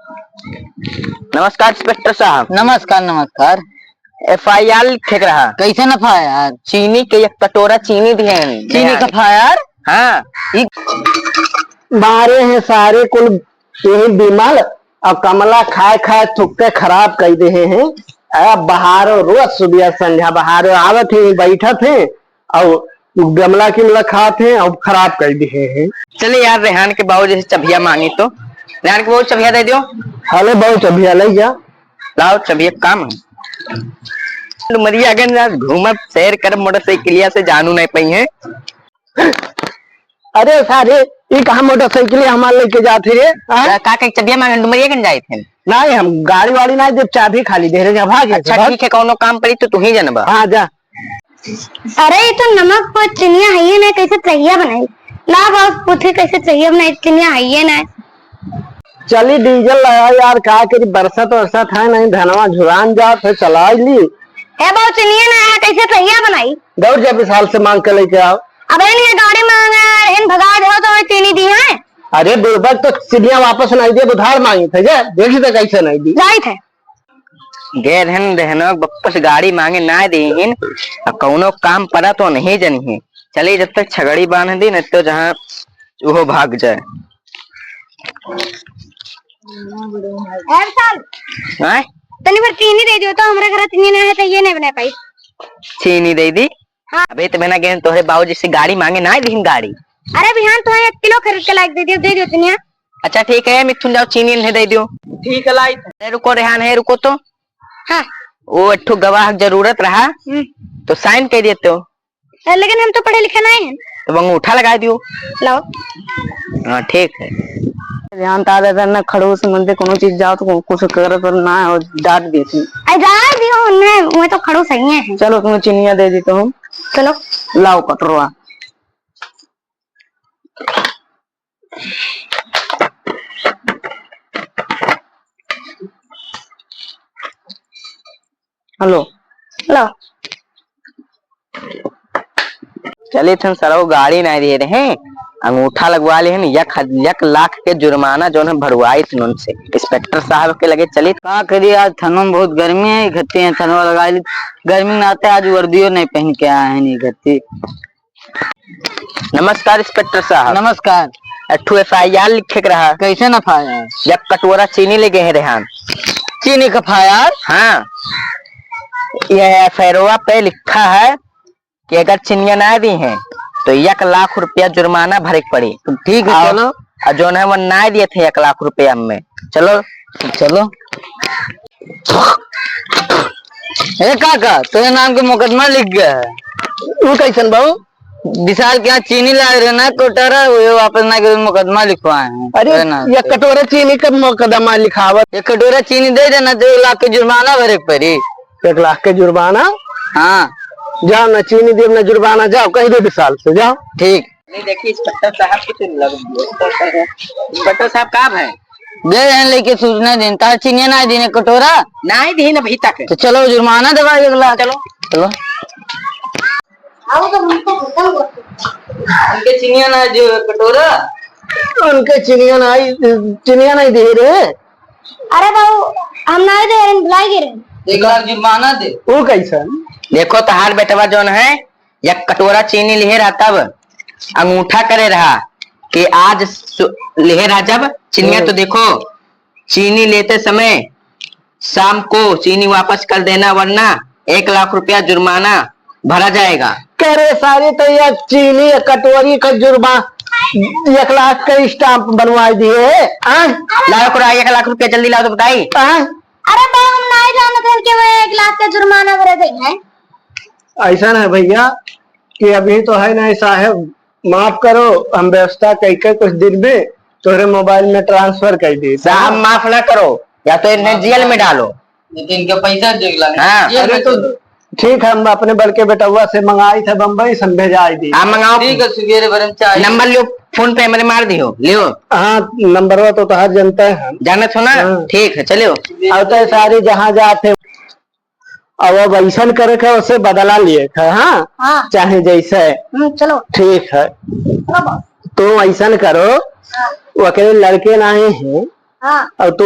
नमस्कार इंस्पेक्टर साहब। नमस्कार नमस्कार। FIR लिखे रहा। कैसे नफा यार? चीनी के एक कटोरा चीनी दिए। चीनी का फायर? हाँ। बारे हैं सारे कुल यही बिमल और कमला खाए खाए थुक्के खराब कर दे हैं। अब बहारो रोज सुबह संध्या बहारो आवत है बैठा थे और गमला किमला खाते और खराब कर दिए हैं। चले यार रेहान के बाबू जैसे चबिया मांगी तो रेहान के बाबू चबिया दे दो। हले बहुत चबिया ले जा लाओ चबिया काम है। डुमरिया अगर घूमत सैर कर मोटरसाइकिलिया से जानू नहीं पाई है। अरे सारे ये कहा मोटरसाइकिल हमारे लेके जाते रे का चबिया मांगे डुमरिया कन जाए थे। नहीं हम गाड़ी वाड़ी नहीं जब चाबी खाली दे रहे भाग। अच्छा ठीक है कौनो काम पड़ी तो तू ही जानबा। हाँ जा। अरे ये तो नमक पर चिनिया है ना कैसे चाहिए बनाई ला बस पूछे कैसे चाहिए बनाई चिनिया है ना। चली डीजल लगा यार का करी बरसात वरसात है नहीं धनवा झुरान जात है चला ली है बहुत चिनिया ना है कैसे चाहिए बनाई। दौड़ जा विशाल से मांग के लेके आओ। अब ये गाड़ी में इन भगा दो तो चीनी दी है। अरे बुर्बक तो सीढ़ियां वापस नहीं दिए उधार मांगी थे जा देखी तो कैसे नहीं दी जाई थे गए रहन वापस गाड़ी मांगे ना दीन कौनो काम पड़ा तो नहीं जनी चले जब तक छगड़ी बांध दी न तो जहाँ वो भाग जाए। तनी पर चीनी दे दियो तो हमारे घर चीनी नहीं है तो ये नहीं बना पाई। चीनी दे दी। हाँ। अबे तो मैंने गए तोहरे बाबू जी से गाड़ी मांगे ना दी गाड़ी। अरे बिहान तो 1 किलो खरीद के लाइक दे दियो चिनिया। अच्छा ठीक है मिथुन जाओ चीनी नहीं दे दियो। ठीक है लाई। रुको रेहान है रुको तो। हाँ। वो एक गवाह जरूरत रहा तो साइन कर देते हो। लेकिन हम तो पढ़े लिखे नहीं हैं। तो अंगूठा लगा दियो। लाओ। हाँ ठीक है। ध्यान ताजा करना खड़ूस मंदिर कोनो चीज जाओ तो कुछ कर तो ना और डांट देती। जा दियो उन्हें मैं तो खड़ो सही है। चलो तुम्हें चिनिया दे दी तो हम। चलो लाओ कटोरा। हेलो लो चले थे सर गाड़ी नहीं दे रहे हैं अंगूठा लगवा ले 1 लाख के जुर्माना जो है भरवाई थी उनसे इंस्पेक्टर साहब के लगे चले। क्या करिए आज थनों में बहुत गर्मी है इकट्ठी है थनवा लगा ली गर्मी में आते आज वर्दियों नहीं पहन के आए हैं इकट्ठी। नमस्कार इंस्पेक्टर साहब। नमस्कार। 8 FIR लिखे रहा। कैसे नफा यार? 1 कटोरा चीनी ले गए रेहान। चीनी का फायर? हाँ ये FIR पे लिखा है कि अगर चिनिया ना दी हैं तो 1 लाख रुपया जुर्माना भरे पड़ी। ठीक है चलो। और जो है वो ना दिए थे 1 लाख रुपया में। चलो चलो। ए काका तेरे नाम के मुकदमा लिख गया है। वो कैसन बाबू विशाल के यहाँ चीनी ला रहे ना कोटारा वो वापस ना कर मुकदमा लिखवाए हैं। अरे ये कटोरा चीनी का मुकदमा लिखावत 1 कटोरा चीनी दे देना तो 1 लाख के जुर्माना भरे पड़ी। 1 लाख के जुर्माना। हाँ जाओ ना चीनी दे ना जुर्माना जाओ कहीं दे विशाल से जाओ। ठीक। नहीं देखिए इंस्पेक्टर साहब कुछ इंस्पेक्टर साहब कहाँ है? दे रहे हैं लेके सूचना दिन तार चीनी ना देने कटोरा नहीं दी ना अभी तक। तो चलो जुर्माना दबा 1 लाख। चलो चलो आओ तो हमको खत्म कर उनके चीनिया ना जो कटोरा उनके चिनिया नहीं दे रहे। अरे बाबू हम नहीं दे रहे बुलाई गिरे 1 लाख जुर्माना दे। वो कैसन देखो तहार बेटवा जोन है 1 कटोरा चीनी ले रहा तब अंगूठा करे रहा कि आज ले रहा जब चिनिया तो देखो चीनी लेते समय शाम को चीनी वापस कर देना वरना 1 लाख रुपया जुर्माना भरा जाएगा। करे सारे तो ये चीनी कटोरी का जुर्माना 1 लाख का स्टाम्प बनवा दिए। लाओ करो 1 लाख रुपया जल्दी लाओ तो बताई। अरे बाबू हम नहीं जानते कि वो 1 लाख का जुर्माना भरे देंगे। ऐसा है भैया कि अभी तो है ना साहब माफ करो हम व्यवस्था करके कुछ दिन में तुम्हारे मोबाइल में ट्रांसफर कर दी। साहब माफ ना करो या तो इन्हें जेल में डालो। लेकिन इनका पैसा हाँ। अरे तो ठीक है हम अपने बड़के बेटुआ से मंगाई थे बम्बई से भेजा दी। आप मंगाओ। ठीक है सुबेरे बरम चाय नंबर लियो फोन पे मेरे मार दियो लियो। हाँ नंबर तो हर जनता है जाना थो ना। ठीक है चलियो। अब तो सारे जहाँ जाते अब अब ऐसा करे के उसे बदला लिए थे। हाँ चाहे जैसे चलो ठीक है तो ऐसा करो वो अकेले लड़के नहीं है और तो